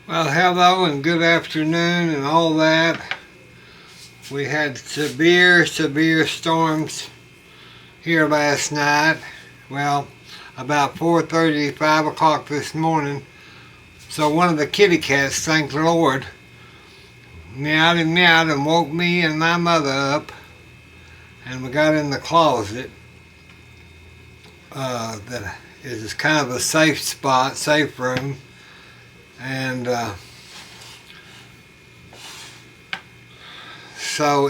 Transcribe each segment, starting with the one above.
Well, hello and good afternoon and all that. We had severe storms here last night. Well, about 4:30, 5 o'clock this morning. So one of the kitty cats, thank the Lord, meowed and woke me and my mother up. And we got in the closet. That is kind of a safe spot, safe room. And so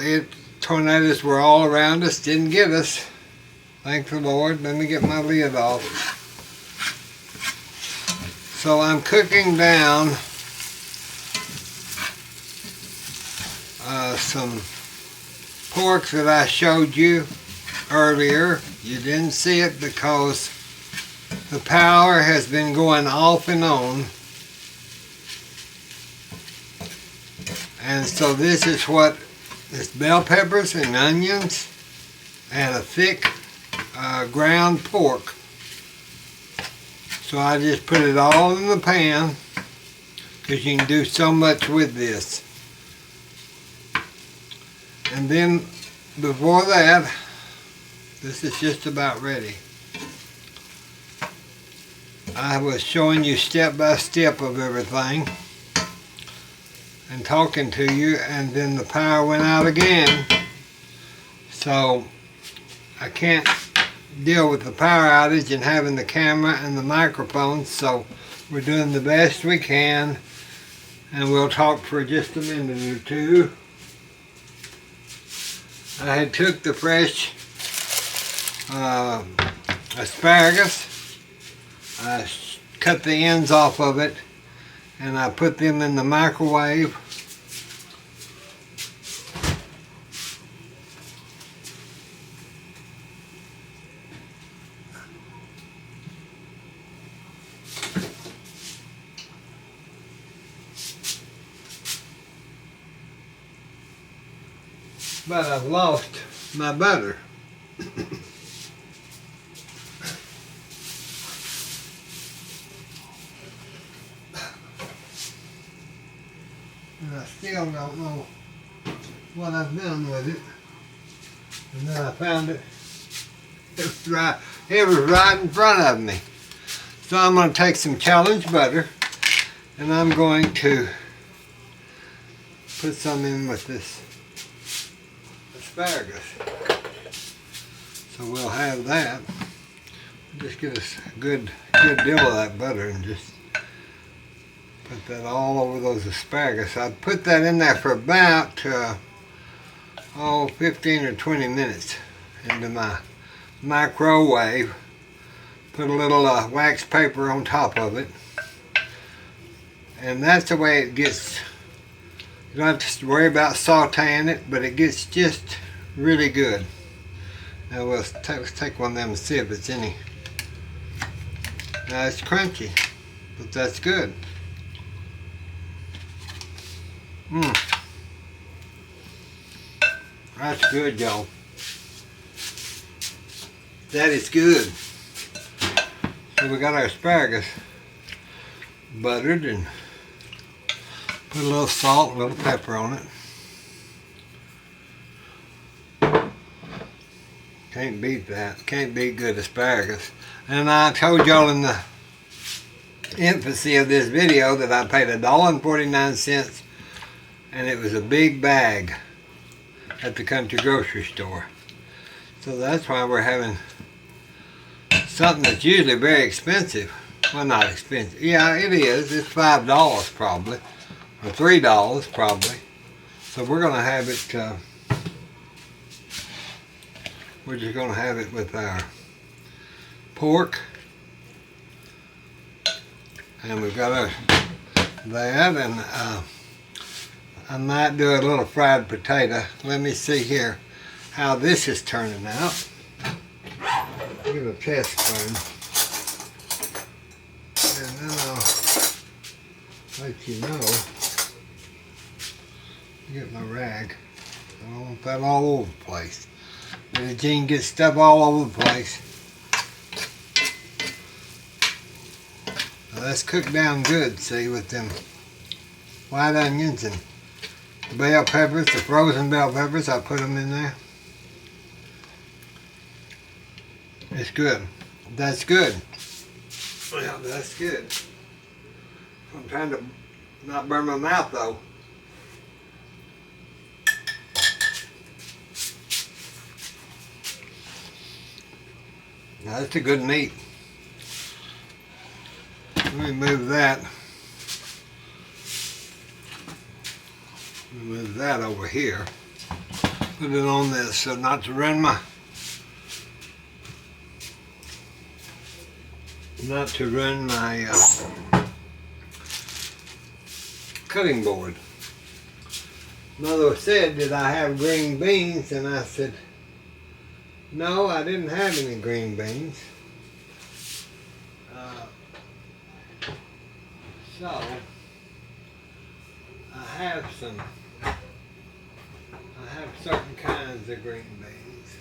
tornadoes were all around us, didn't get us. Thank the Lord. Let me get my lid off. So I'm cooking down some pork that I showed you earlier. You didn't see it because the power has been going off and on. And so this is it's bell peppers and onions and a thick ground pork. So I just put it all in the pan because you can do so much with this. And then before that, this is just about ready. I was showing you step by step of everything and talking to you, and then the power went out again. So I can't deal with the power outage and having the camera and the microphone, so we're doing the best we can, and we'll talk for just a minute or two. I had took the fresh asparagus, I cut the ends off of it, and I put them in the microwave. But I've lost my butter. And I still don't know what I've done with it. And then I found it. It was right in front of me. So I'm going to take some challenge butter and I'm going to put some in with this asparagus. So we'll have that. Just get us a good deal of that butter and just put that all over those asparagus. I put that in there for about 15 or 20 minutes into my microwave. Put a little wax paper on top of it. And that's the way it gets. You don't have to worry about sauteing it, but it gets just really good. Now let's take one of them and see if it's any. Now it's crunchy, but that's good. That's good, y'all. That is good. So we got our asparagus buttered and put a little salt, a little pepper on it. Can't beat that. Can't beat good asparagus. And I told y'all in the infancy of this video that I paid $1.49, and it was a big bag at the country grocery store. So that's why we're having something that's usually very expensive. Well, not expensive. Yeah, it is. It's $5 probably, or $3 probably. So we're going to have it, we're just going to have it with our pork. And we've got that, and I might do a little fried potato. Let me see here how this is turning out. Give it a test spoon. And then I'll let you know. Get my rag. I don't want that all over the place. And Gene gets stuff all over the place. Now that's cooked down good, see, with them white onions and bell peppers, the frozen bell peppers. I put them in there. It's good. That's good. Well, that's good. I'm trying to not burn my mouth though. Now, that's a good meat. Let me move that. Move that over here. Put it on this so not to run my cutting board. Mother said, did I have green beans? And I said, no, I didn't have any green beans. So, I have certain kinds of green beans.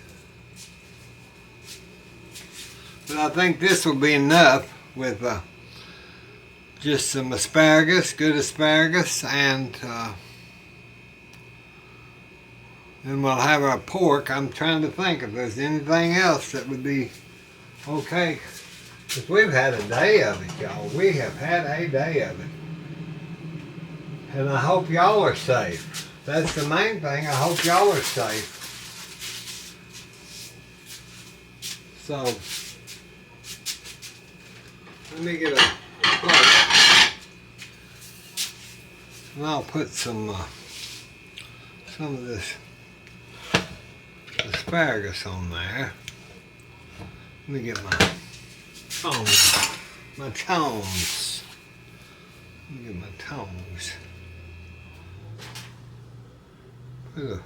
But I think this will be enough with just some asparagus, good asparagus, and then we'll have our pork. I'm trying to think if there's anything else that would be okay. Because we've had a day of it, y'all. We have had a day of it. And I hope y'all are safe. That's the main thing. I hope y'all are safe. So, let me get a plate. And I'll put some of this asparagus on there. Let me get my tongs. Let me get my tongs. Put a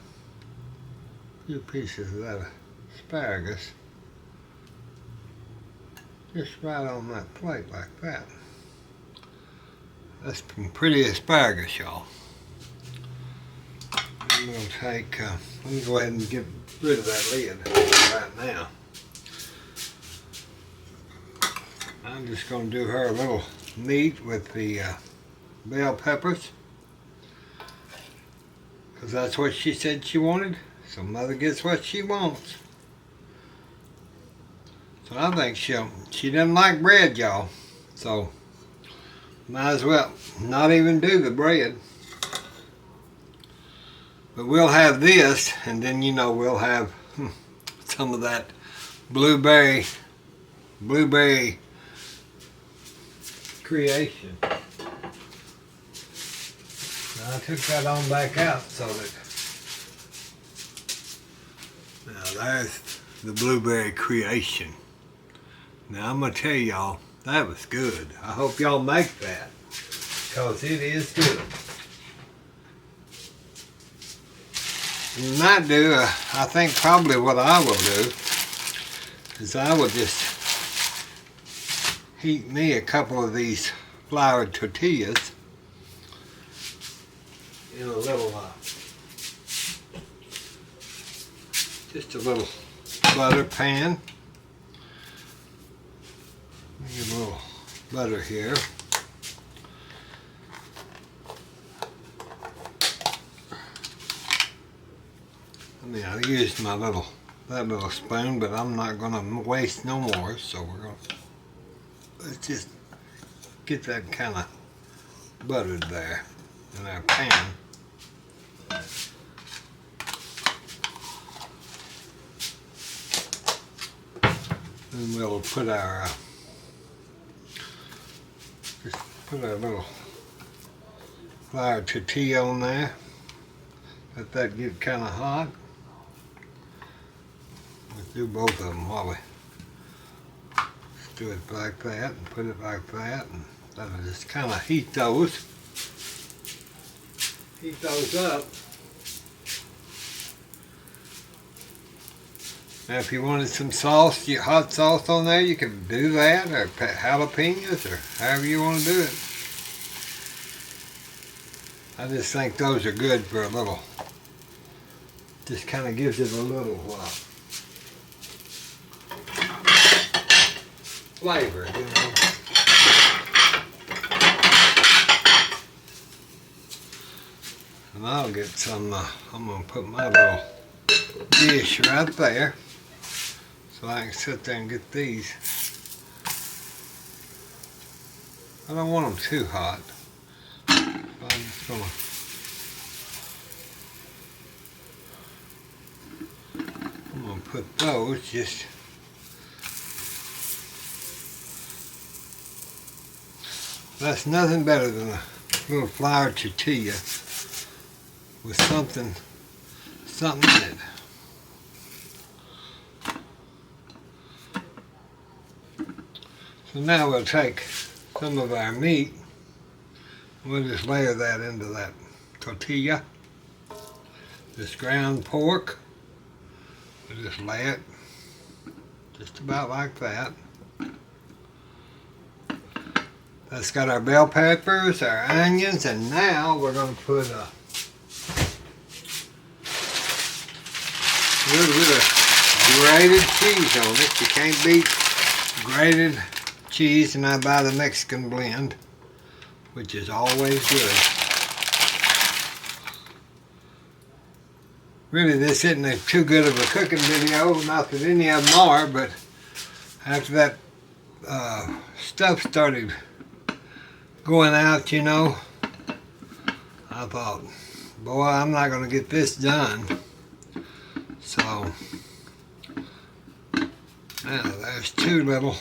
few pieces of that asparagus just right on that plate like that. That's some pretty asparagus, y'all. I'm going to take, let me go ahead and get rid of that lid right now. I'm just going to do her a little meat with the bell peppers. Because that's what she said she wanted. So Mother gets what she wants. So I think she doesn't like bread, y'all. So might as well not even do the bread. But we'll have this, and then we'll have some of that blueberry creation. Now I took that on back out so that now there's the blueberry creation. Now I'm gonna tell y'all that was good. I hope y'all make that because it is good. You might do, I think probably what I will do is I will just heat me a couple of these floured tortillas in a little, just a little butter pan. Get a little butter here. I used that little spoon, but I'm not going to waste no more. So let's just get that kind of buttered there in our pan. Then we'll put our little flour tortilla on there. Let that get kind of hot. Let's do both of them while we do it like that and put it like that, and that'll just kind of heat those up. Now if you wanted some sauce, hot sauce on there, you can do that, or jalapenos, or however you want to do it. I just think those are good for a little, just kind of gives it a little flavor, I'll get some, I'm going to put my little dish right there so I can sit there and get these. I don't want them too hot. So I'm just going to put those just that's nothing better than a little flour tortilla with something in it. So now we'll take some of our meat. We'll just layer that into that tortilla. This ground pork, we'll just lay it just about like that. That's got our bell peppers, our onions, and now we're going to put a little bit of grated cheese on it. You can't beat grated cheese, and I buy the Mexican blend, which is always good. Really, this isn't too good of a cooking video, not that any of them are, but after that stuff started going out, you know, I thought, boy, I'm not going to get this done. So, now there's two little,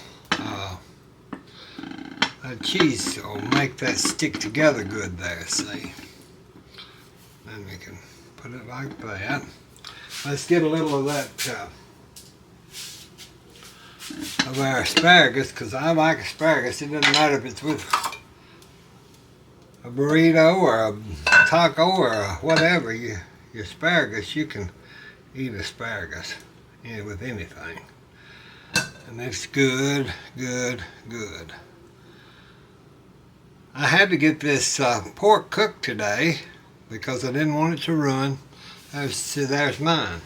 that cheese will make that stick together good there, see. Then we can put it like that. Let's get a little of that, of our asparagus, because I like asparagus. It doesn't matter if it's with a burrito or a taco or a whatever, your asparagus, you can eat asparagus with anything. And it's good, good, good. I had to get this pork cooked today because I didn't want it to ruin. There's mine.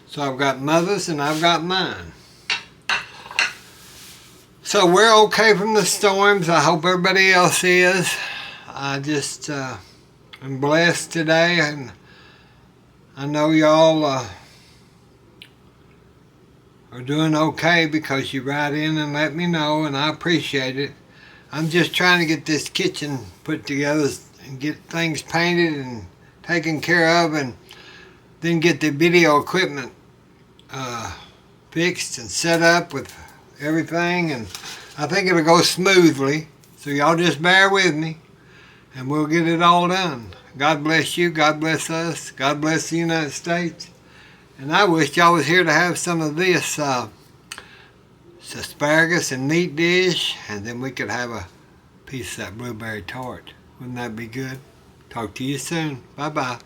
So I've got Mother's and I've got mine. So we're okay from the storms. I hope everybody else is. I just am blessed today, and I know y'all are doing okay because you write in and let me know, and I appreciate it. I'm just trying to get this kitchen put together and get things painted and taken care of, and then get the video equipment fixed and set up with everything, and I think it'll go smoothly. So y'all just bear with me, and we'll get it all done. God bless you. God bless us. God bless the United States. And I wish y'all was here to have some of this asparagus and meat dish, and then we could have a piece of that blueberry tart. Wouldn't that be good? Talk to you soon. Bye-bye.